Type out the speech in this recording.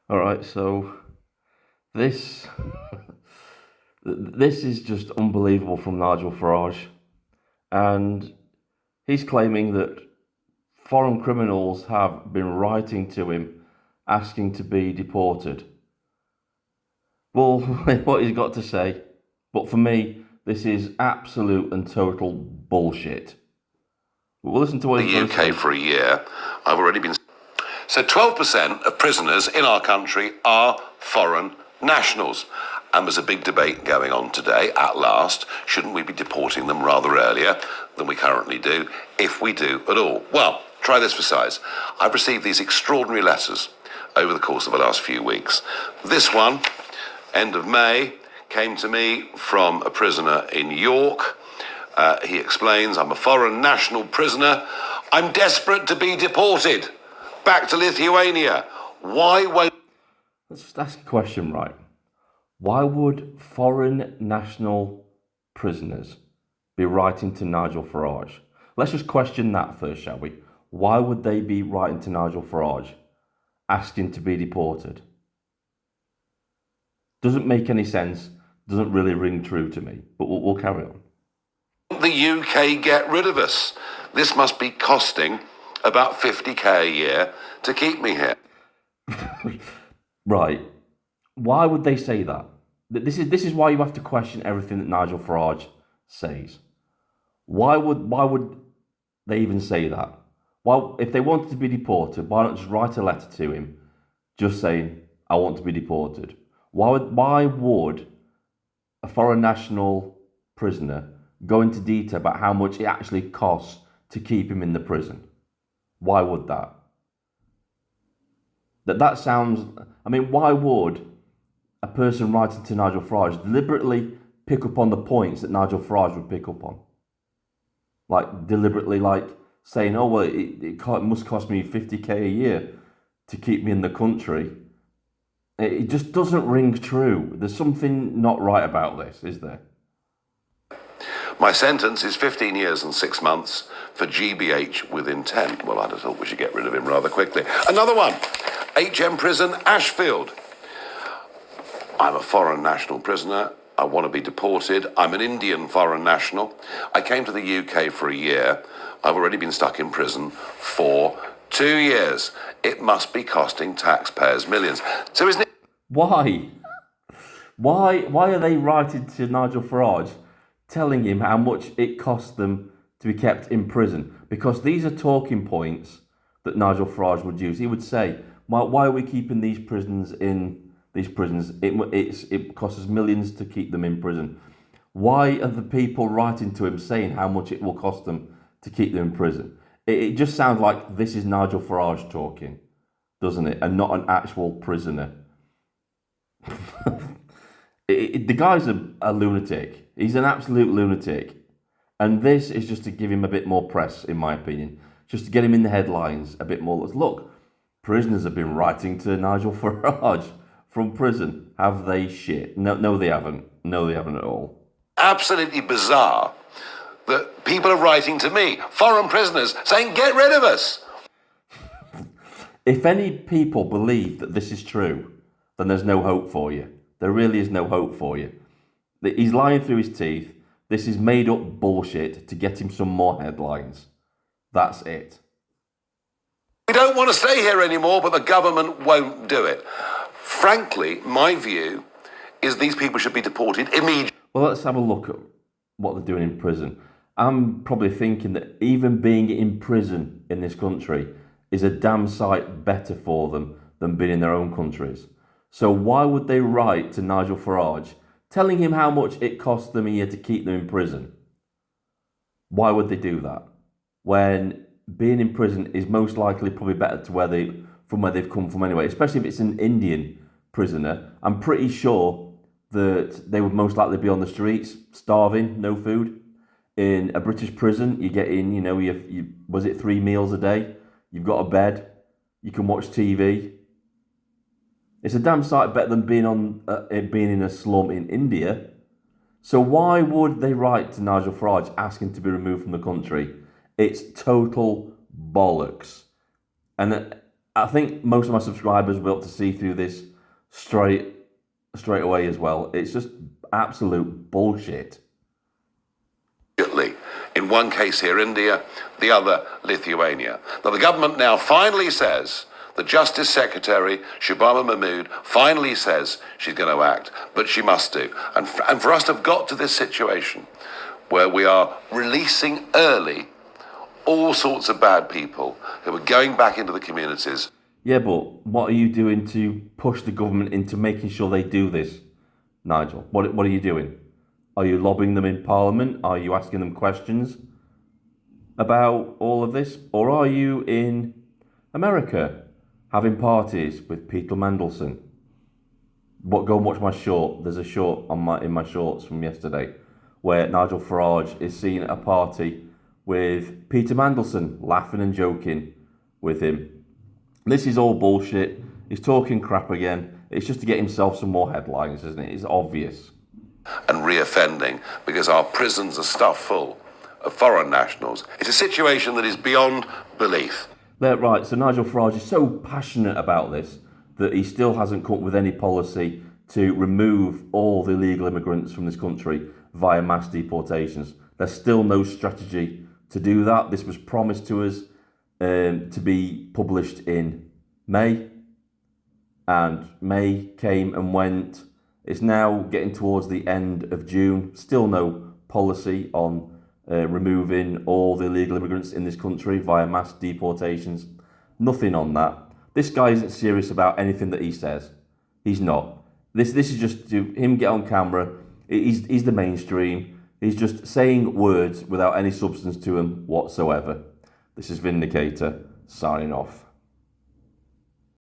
All right, so this this is just unbelievable from Nigel Farage, and he's claiming that foreign criminals have been writing to him asking to be deported. Well, what he's got to say, but for me, this is absolute and total bullshit. We'll listen to what he's The got to UK say. for a year. I've already been. So 12% of prisoners in our country are foreign nationals. And there's a big debate going on today, at last. Shouldn't we be deporting them rather earlier than we currently do, if we do at all? Well, try this for size. I've received these extraordinary letters over the course of the last few weeks. This one, end of May, came to me from a prisoner in York. He explains, I'm a foreign national prisoner. I'm desperate to be deported back to Lithuania. Why won't... Let's just ask a question, right? Why would foreign national prisoners be writing to Nigel Farage? Let's just question that first, shall we? Why would they be writing to Nigel Farage asking to be deported? Doesn't make any sense, doesn't really ring true to me, but we'll carry on. the UK get rid of us? This must be costing about 50k a year to keep me here. Right. Why would they say that? This is why you have to question everything that Nigel Farage says. Why would they even say that? Well, if they wanted to be deported, why not just write a letter to him, just saying, "I want to be deported"? Why would a foreign national prisoner go into detail about how much it actually costs to keep him in the prison? Why would that? That sounds. I mean, why would a person writing to Nigel Farage deliberately pick up on the points that Nigel Farage would pick up on? Like deliberately, like saying, "Oh well, it must cost me 50k a year to keep me in the country." It just doesn't ring true. There's something not right about this, is there? My sentence is 15 years and 6 months for GBH with intent. Well, I'd have thought we should get rid of him rather quickly. Another one, HM Prison, Ashfield. I'm a foreign national prisoner. I want to be deported. I'm an Indian foreign national. I came to the UK for a year. I've already been stuck in prison for 2 years. It must be costing taxpayers millions. So isn't it... Why? Why are they writing to Nigel Farage telling him how much it costs them to be kept in prison? Because these are talking points that Nigel Farage would use. He would say, why are we keeping these prisoners in these prisons? It costs us millions to keep them in prison. Why are the people writing to him saying how much it will cost them to keep them in prison? It just sounds like this is Nigel Farage talking, doesn't it? And not an actual prisoner. The guy's a lunatic. He's an absolute lunatic. And this is just to give him a bit more press, in my opinion. Just to get him in the headlines a bit more. Look, prisoners have been writing to Nigel Farage from prison. Have they shit? No, they haven't. No, they haven't at all. absolutely bizarre that people are writing to me, foreign prisoners, saying, get rid of us. If any people believe that this is true, then there's no hope for you. There really is no hope for you. He's lying through his teeth. This is made up bullshit to get him some more headlines. That's it. We don't want to stay here anymore, but the government won't do it. Frankly, my view is these people should be deported immediately. Well, let's have a look at what they're doing in prison. I'm probably thinking that even being in prison in this country is a damn sight better for them than being in their own countries. So why would they write to Nigel Farage telling him how much it costs them a year to keep them in prison? Why would they do that? When being in prison is most likely probably better to from where they've come from anyway, especially if it's an Indian prisoner. I'm pretty sure that they would most likely be on the streets, starving, no food. In a British prison, you get in, was it 3 meals a day? You've got a bed, you can watch TV. It's a damn sight better than being in a slum in India. So why would they write to Nigel Farage asking to be removed from the country? It's total bollocks. And I think most of my subscribers will be able to see through this straight away as well. It's just absolute bullshit. In one case here, India, the other, Lithuania. Now, the government now finally says, the Justice Secretary, Shubhama Mahmood, finally says she's going to act, but she must do. And for us to have got to this situation where we are releasing early all sorts of bad people who are going back into the communities. Yeah, but what are you doing to push the government into making sure they do this, Nigel? What are you doing? Are you lobbying them in Parliament? Are you asking them questions about all of this? Or are you in America having parties with Peter Mandelson? Go and watch my short. There's a short in my shorts from yesterday where Nigel Farage is seen at a party with Peter Mandelson, laughing and joking with him. This is all bullshit. He's talking crap again. It's just to get himself some more headlines, isn't it? It's obvious. And re-offending because our prisons are stuffed full of foreign nationals. It's a situation that is beyond belief. Right, so Nigel Farage is so passionate about this that he still hasn't come up with any policy to remove all the illegal immigrants from this country via mass deportations. There's still no strategy to do that. This was promised to us to be published in May, and May came and went. It's now getting towards the end of June. Still no policy on removing all the illegal immigrants in this country via mass deportations. Nothing on that. This guy isn't serious about anything that he says. He's not. This is just to him get on camera. He's the mainstream. He's just saying words without any substance to him whatsoever. This is Vindicator, signing off.